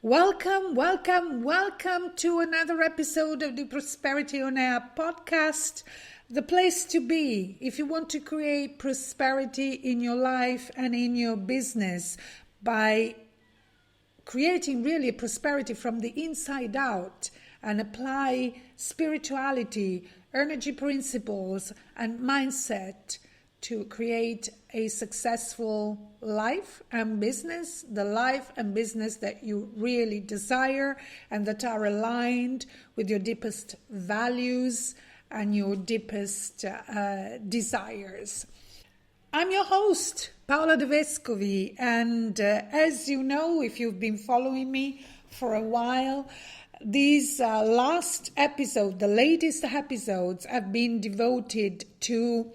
Welcome, welcome, welcome to another episode of the Prosperity on Air podcast, the place to be if you want to create prosperity in your life and in your business by creating really prosperity from the inside out and apply spirituality, energy principles, and mindset to create a successful life and business, the life and business that you really desire and that are aligned with your deepest values and your deepest desires. I'm your host, Paola De Vescovi, and as you know, if you've been following me for a while, these last episodes, the latest episodes, have been devoted to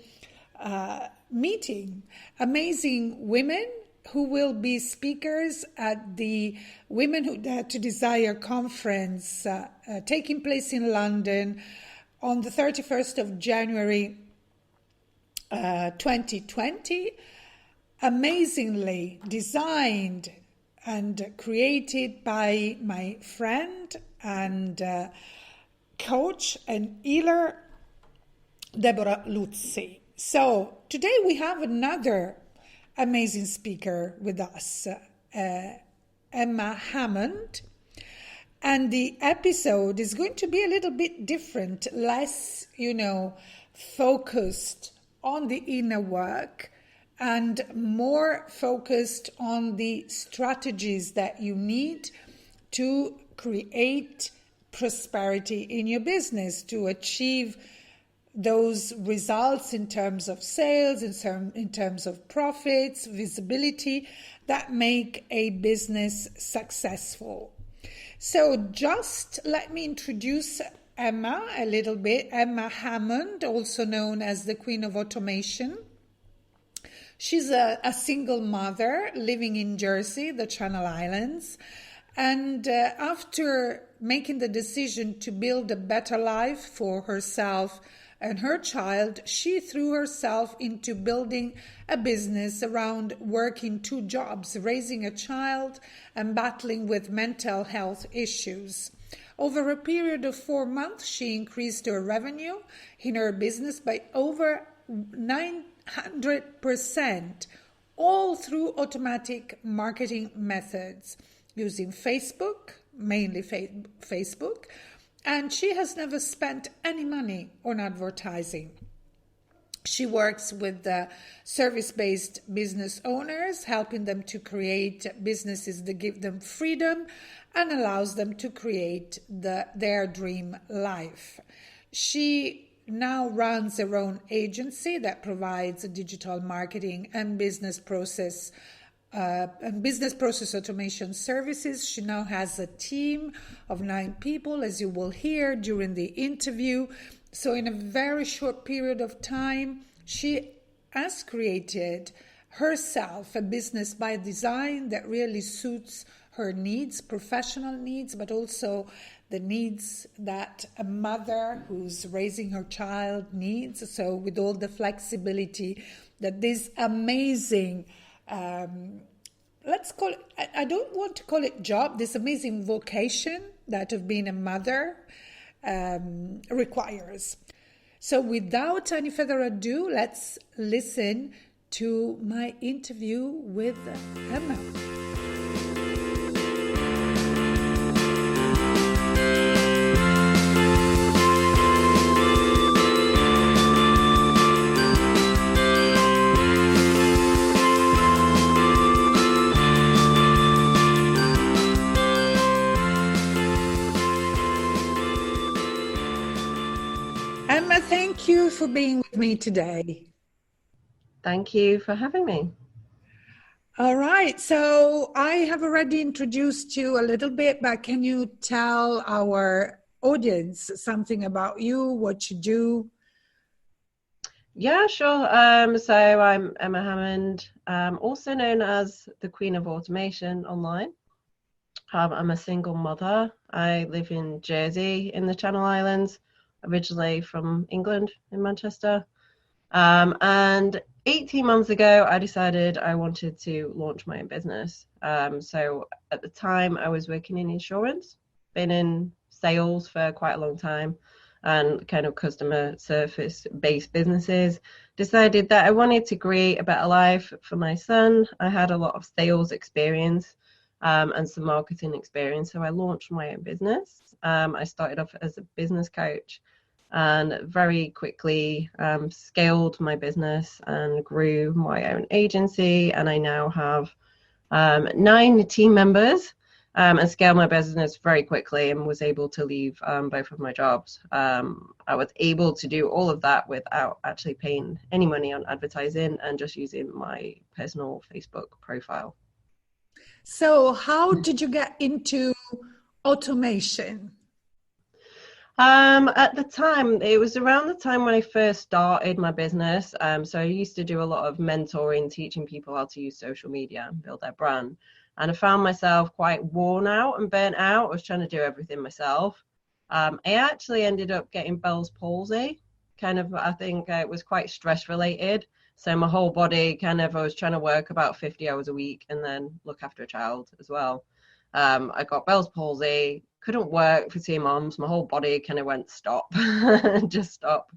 meeting amazing women who will be speakers at the Women Who Dare to Desire conference taking place in London on the 31st of January 2020. Amazingly designed and created by my friend and coach and healer, Deborah Luzzi. So today we have another amazing speaker with us, Emma Hammond, and the episode is going to be a little bit different, less, focused on the inner work and more focused on the strategies that you need to create prosperity in your business, to achieve those results in terms of sales, in terms of profits, visibility that make a business successful. So just let me introduce Emma a little bit. Emma Hammond, also known as the Queen of Automation. She's a single mother living in Jersey, the Channel Islands. And after making the decision to build a better life for herself and her child, she threw herself into building a business around working two jobs, raising a child and battling with mental health issues. Over a period of 4 months, she increased her revenue in her business by over 900%, all through automatic marketing methods using Facebook, mainly Facebook, and she has never spent any money on advertising. She works with service-based business owners, helping them to create businesses that give them freedom and allows them to create their dream life. She now runs her own agency that provides digital marketing and business process automation services. She now has a team of 9 people, as you will hear during the interview. So in a very short period of time, she has created herself a business by design that really suits her needs, professional needs, but also the needs that a mother who's raising her child needs. So with all the flexibility that this amazing let's call it, I don't want to call it job, this amazing vocation that of being a mother requires. So without any further ado, let's listen to my interview with Emma. Emma, thank you for being with me today. Thank you for having me. All right. So I have already introduced you a little bit, but can you tell our audience something about you, what you do? Yeah, sure. So I'm Emma Hammond, also known as the Queen of Automation online. I'm a single mother. I live in Jersey in the Channel Islands, originally from England in Manchester. And 18 months ago, I decided I wanted to launch my own business. So at the time, I was working in insurance, been in sales for quite a long time, and kind of customer service based businesses. Decided that I wanted to create a better life for my son. I had a lot of sales experience and some marketing experience, so I launched my own business. I started off as a business coach and very quickly scaled my business and grew my own agency. And I now have 9 team members and scaled my business very quickly and was able to leave both of my jobs. I was able to do all of that without actually paying any money on advertising and just using my personal Facebook profile. So how did you get into automation? At the time, it was around the time when I first started my business. So I used to do a lot of mentoring, teaching people how to use social media and build their brand. And I found myself quite worn out and burnt out. I was trying to do everything myself. I actually ended up getting Bell's palsy. Kind of, I think it was quite stress related. So my whole body I was trying to work about 50 hours a week and then look after a child as well. I got Bell's palsy, couldn't work for 2 months. My whole body kind of went stop, just stop.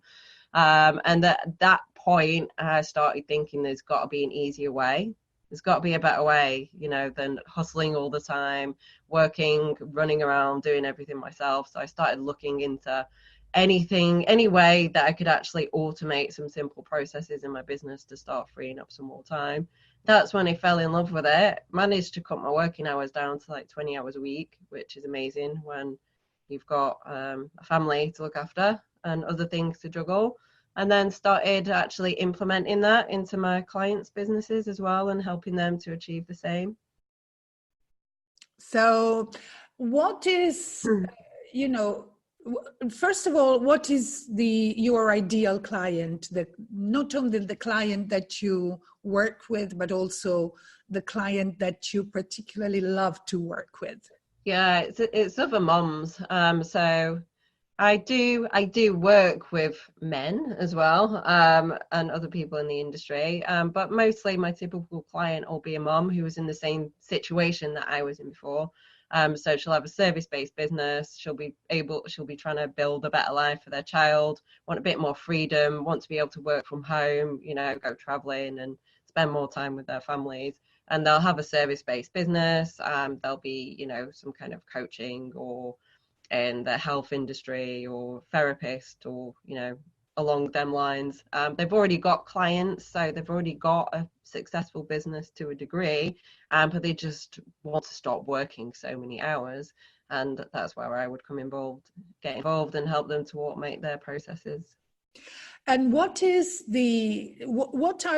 And at that point, I started thinking there's got to be an easier way. There's got to be a better way, than hustling all the time, working, running around, doing everything myself. So I started looking into any way that I could actually automate some simple processes in my business to start freeing up some more time. That's when I fell in love with it. Managed to cut my working hours down to like 20 hours a week, which is amazing when you've got a family to look after and other things to juggle. And then started actually implementing that into my clients' businesses as well and helping them to achieve the same. So what is, first of all, what is your ideal client? Not only the client that you work with, but also the client that you particularly love to work with? Yeah, it's other moms. So I do work with men as well, and other people in the industry. But mostly my typical client will be a mom who was in the same situation that I was in before. So she'll have a service-based business. She'll be trying to build a better life for their child, want a bit more freedom, want to be able to work from home, go traveling and spend more time with their families. And they'll have a service-based business. There'll be, some kind of coaching or in the health industry or therapist or, along them lines. They've already got clients, so they've already got a successful business to a degree, but they just want to stop working so many hours. And that's where I would get involved and help them to automate their processes. And what are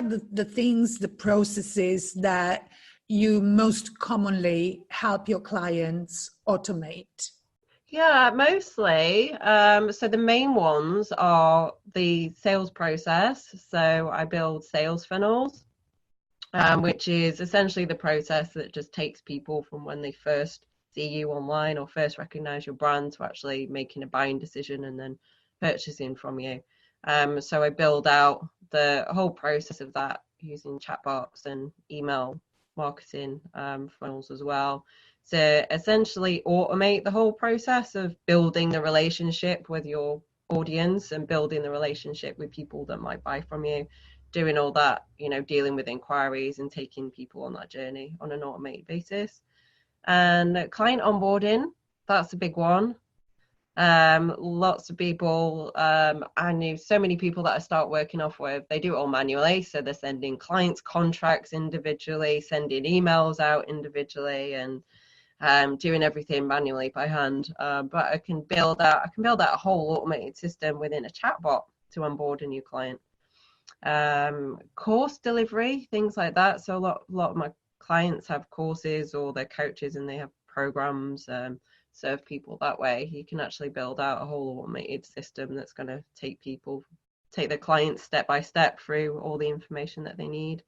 the things, the processes that you most commonly help your clients automate? Yeah, mostly. So the main ones are the sales process. So I build sales funnels, which is essentially the process that just takes people from when they first see you online or first recognize your brand to actually making a buying decision and then purchasing from you. So I build out the whole process of that using chatbots and email marketing funnels as well, to essentially automate the whole process of building the relationship with your audience and building the relationship with people that might buy from you, doing all that, dealing with inquiries and taking people on that journey on an automated basis. And client onboarding, that's a big one. Lots of people, I knew so many people that I start working off with, they do it all manually. So they're sending clients contracts individually, sending emails out individually, and doing everything manually by hand. But I can build out a whole automated system within a chatbot to onboard a new client. Course delivery, things like that. So a lot of my clients have courses or they're coaches and they have programs, serve people that way. You can actually build out a whole automated system that's going to take the clients step by step through all the information that they need.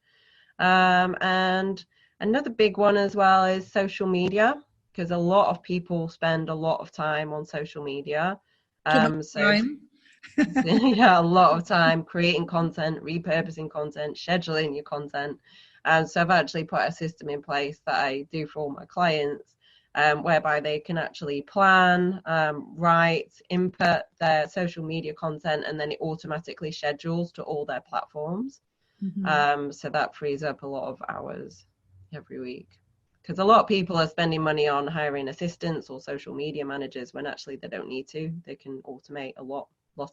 And another big one as well is social media, because a lot of people spend a lot of time on social media. Too much time. Yeah, a lot of time creating content, repurposing content, scheduling your content. And so I've actually put a system in place that I do for all my clients, whereby they can actually plan, write, input their social media content, and then it automatically schedules to all their platforms. So that frees up a lot of hours every week. Because a lot of people are spending money on hiring assistants or social media managers when actually they don't need to. They can automate a lot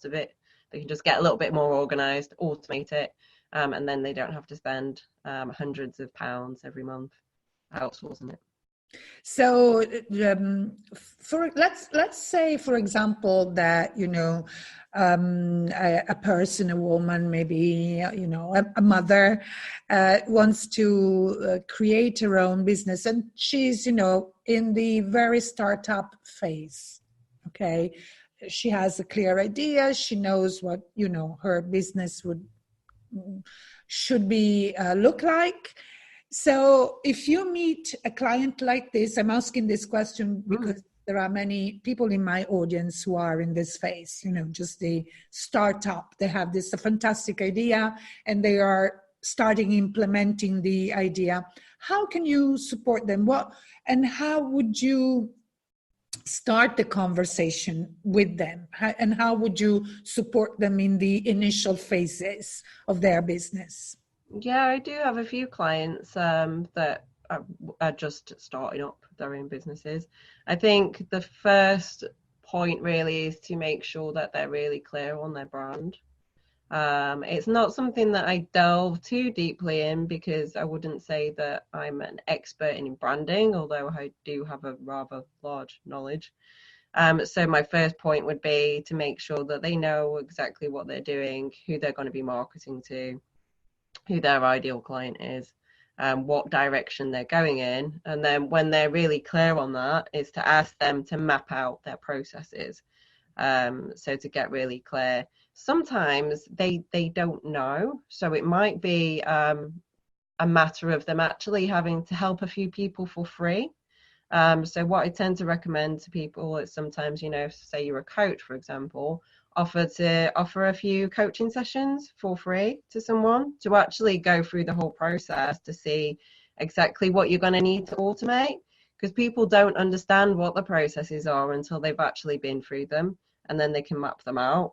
of it. They can just get a little bit more organized, automate it, and then they don't have to spend hundreds of pounds every month outsourcing it. So, for let's say, for example, that a person, a woman, maybe a mother, wants to create her own business, and she's in the very startup phase. Okay, she has a clear idea. She knows what her business should be look like. So if you meet a client like this, I'm asking this question because there are many people in my audience who are in this phase, just the startup. They have this fantastic idea and they are starting implementing the idea. How can you support them? And how would you start the conversation with them? And how would you support them in the initial phases of their business? Yeah, I do have a few clients that are just starting up their own businesses. I think the first point really is to make sure that they're really clear on their brand. It's not something that I delve too deeply in because I wouldn't say that I'm an expert in branding, although I do have a rather large knowledge. So my first point would be to make sure that they know exactly what they're doing, who they're going to be marketing to, who their ideal client is, what direction they're going in. And then when they're really clear on that, is to ask them to map out their processes. So to get really clear, sometimes they don't know. So it might be a matter of them actually having to help a few people for free. So what I tend to recommend to people is sometimes, say you're a coach, for example, offer a few coaching sessions for free to someone to actually go through the whole process to see exactly what you're going to need to automate, because people don't understand what the processes are until they've actually been through them, and then they can map them out.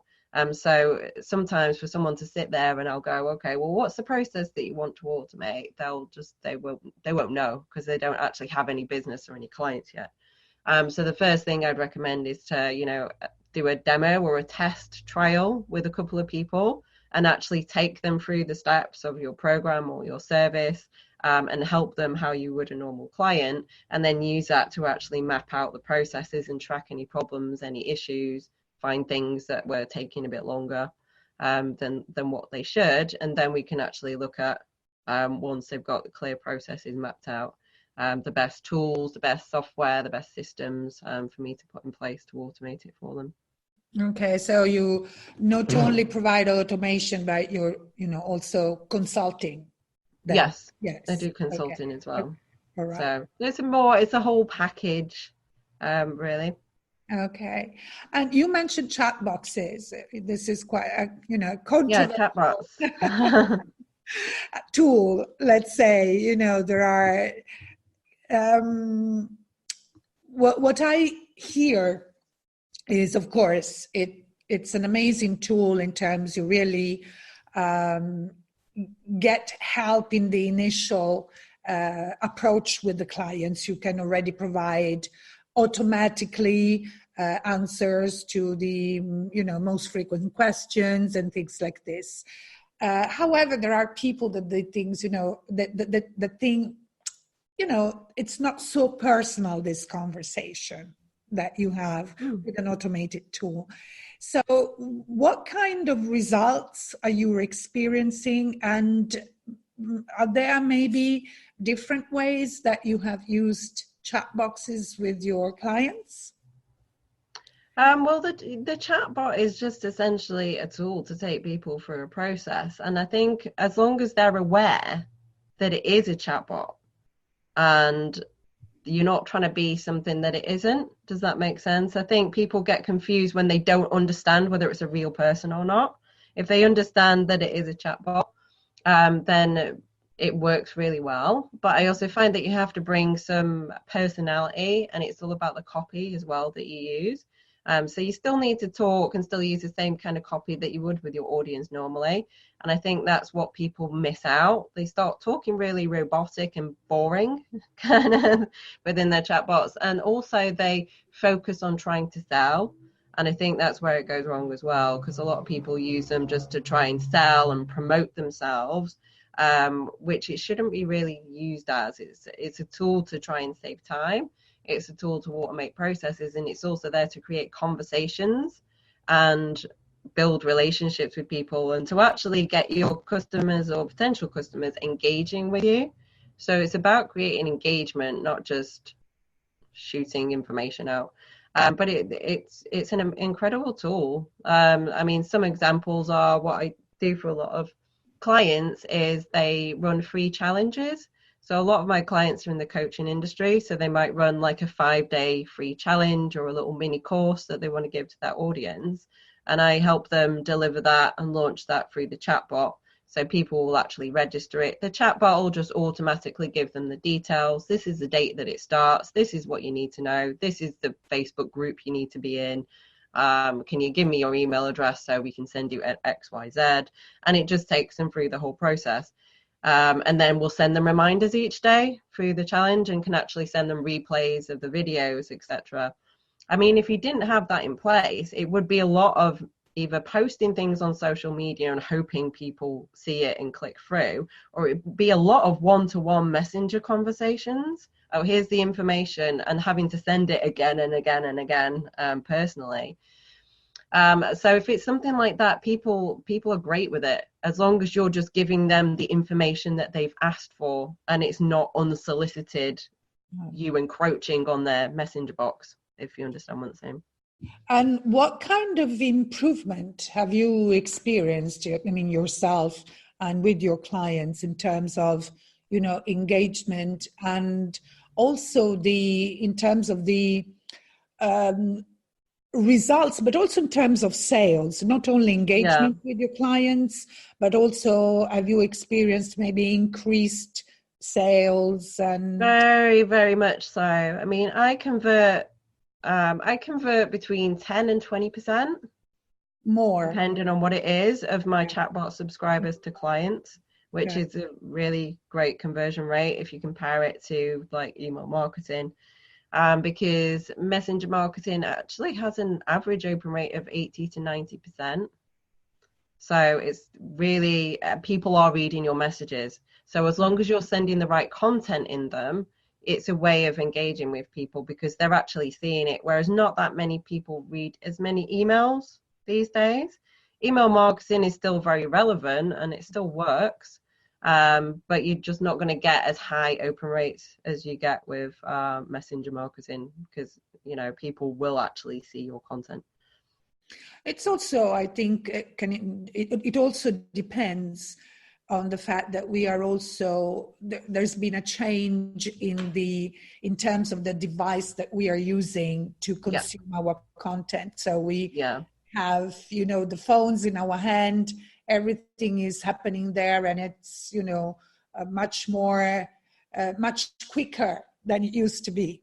So sometimes for someone to sit there and I'll go, okay, well, what's the process that you want to automate? They won't know because they don't actually have any business or any clients yet. So the first thing I'd recommend is to, do a demo or a test trial with a couple of people and actually take them through the steps of your program or your service, and help them how you would a normal client, and then use that to actually map out the processes and track any problems, any issues, find things that were taking a bit longer than what they should. And then we can actually look at, once they've got the clear processes mapped out, the best tools, the best software, the best systems for me to put in place to automate it for them. Okay, so you not only provide automation, but you're, also consulting them. Yes, yes, I do consulting as well. All right. So it's a whole package, really. Okay, and you mentioned chat boxes. This is quite a controversial Chatbots. tool. Let's say there are. What I hear is, of course, it's an amazing tool in terms you really get help in the initial approach with the clients. You can already provide automatically answers to the most frequent questions and things like this. However, there are people that they things that think it's not so personal, this conversation that you have with an automated tool. So what kind of results are you experiencing, and are there maybe different ways that you have used chat boxes with your clients? Well, the chat bot is just essentially a tool to take people through a process. And I think as long as they're aware that it is a chat bot and you're not trying to be something that it isn't. Does that make sense? I think people get confused when they don't understand whether it's a real person or not. If they understand that it is a chatbot, then it works really well. But I also find that you have to bring some personality, and it's all about the copy as well that you use. So you still need to talk and still use the same kind of copy that you would with your audience normally. And I think that's what people miss out. They start talking really robotic and boring kind of within their chatbots. And also they focus on trying to sell. And I think that's where it goes wrong as well, because a lot of people use them just to try and sell and promote themselves, which it shouldn't be really used as. It's a tool to try and save time. It's a tool to automate processes, and it's also there to create conversations and build relationships with people and to actually get your customers or potential customers engaging with you. So it's about creating engagement, not just shooting information out. But it's an incredible tool. I mean, some examples are what I do for a lot of clients is they run free challenges. So a lot of my clients are in the coaching industry, so they might run like a 5-day free challenge or a little mini course that they want to give to that audience. And I help them deliver that and launch that through the chatbot. So people will actually register it. The chatbot will just automatically give them the details. This is the date that it starts. This is what you need to know. This is the Facebook group you need to be in. Can you give me your email address so we can send you X, Y, Z? And it just takes them through the whole process. And then we'll send them reminders each day through the challenge and can actually send them replays of the videos, etc. I mean, if you didn't have that in place, it would be a lot of either posting things on social media and hoping people see it and click through, or it would be a lot of one-to-one messenger conversations. Oh, here's the information, and having to send it again and again and again personally. So if it's something like that, people are great with it, as long as you're just giving them the information that they've asked for and it's not unsolicited, you encroaching on their messenger box, if you understand what I'm saying. And what kind of improvement have you experienced, I mean, yourself and with your clients in terms of, engagement, and also in terms of the results, but also in terms of sales, not only engagement with your clients, but also have you experienced maybe increased sales? And very, very much so. I mean, I convert between 10 and 20% more, depending on what it is, of my chatbot subscribers to clients, which is a really great conversion rate if you compare it to like email marketing. Because messenger marketing actually has an average open rate of 80 to 90%. So it's really, people are reading your messages. So as long as you're sending the right content in them, it's a way of engaging with people because they're actually seeing it. Whereas not that many people read as many emails these days. Email marketing is still very relevant and it still works. But you're just not going to get as high open rates as you get with messenger marketing because, people will actually see your content. It's also, I think, it also depends on the fact that we are also, there's been a change in terms of the device that we are using to consume our content. So we have, the phones in our hand, everything is happening there, and it's, much quicker than it used to be.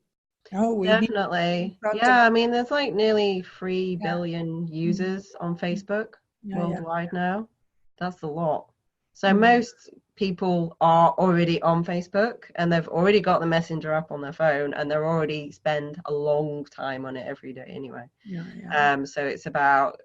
Definitely. Yeah, I mean, there's like nearly 3 billion users on Facebook worldwide now. That's a lot. So most people are already on Facebook and they've already got the messenger app on their phone and they're already spend a long time on it every day anyway. So it's about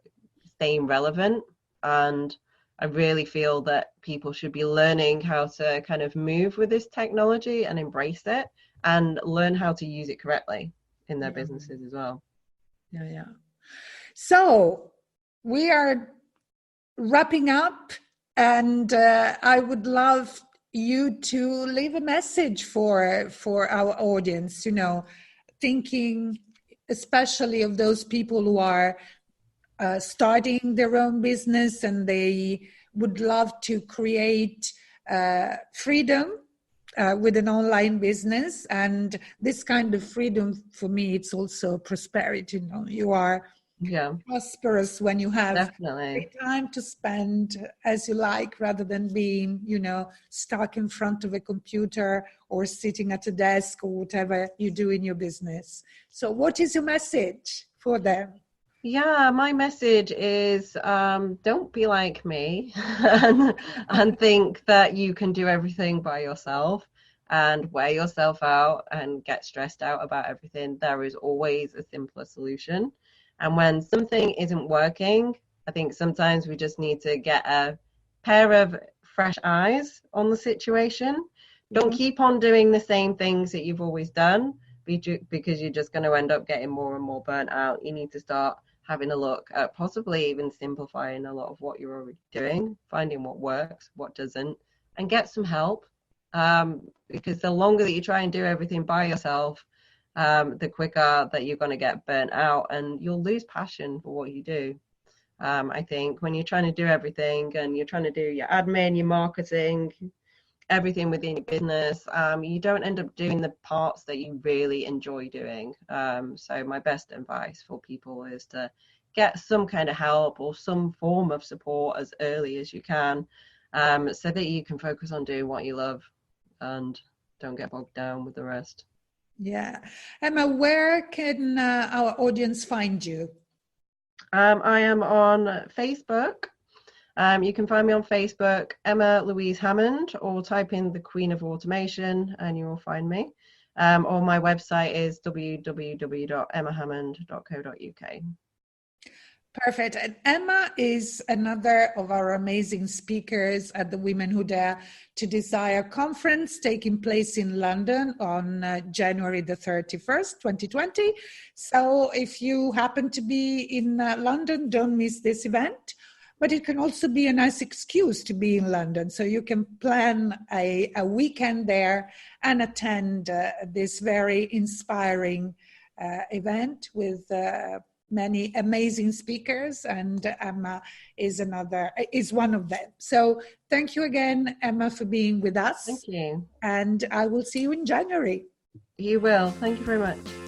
staying relevant, and I really feel that people should be learning how to kind of move with this technology and embrace it and learn how to use it correctly in their businesses as well. So we are wrapping up, and I would love you to leave a message for our audience, thinking especially of those people who are starting their own business and they would love to create freedom with an online business. And this kind of freedom, for me, it's also prosperity. You know, you are prosperous when you have free time to spend as you like, rather than being, you know, stuck in front of a computer or sitting at a desk or whatever you do in your business. So what is your message for them? Yeah, my message is don't be like me and think that you can do everything by yourself and wear yourself out and get stressed out about everything. There is always a simpler solution. And when something isn't working, I think sometimes we just need to get a pair of fresh eyes on the situation. Don't keep on doing the same things that you've always done because you're just going to end up getting more and more burnt out. You need to start having a look at possibly even simplifying a lot of what you're already doing, finding what works, what doesn't, and get some help. Because the longer that you try and do everything by yourself, the quicker that you're going to get burnt out and you'll lose passion for what you do. I think when you're trying to do everything and you're trying to do your admin, your marketing, everything within your business, you don't end up doing the parts that you really enjoy doing. So my best advice for people is to get some kind of help or some form of support as early as you can, so that you can focus on doing what you love and don't get bogged down with the rest. Yeah. Emma, where can our audience find you? I am on Facebook. You can find me on Facebook, Emma Louise Hammond, or type in the Queen of Automation and you will find me. Or my website is www.emmahammond.co.uk. Perfect. And Emma is another of our amazing speakers at the Women Who Dare to Desire conference taking place in London on January the 31st, 2020. So if you happen to be in London, don't miss this event. But it can also be a nice excuse to be in London. So you can plan a weekend there and attend this very inspiring event with many amazing speakers, and Emma is one of them. So thank you again, Emma, for being with us. Thank you. And I will see you in January. You will. Thank you very much.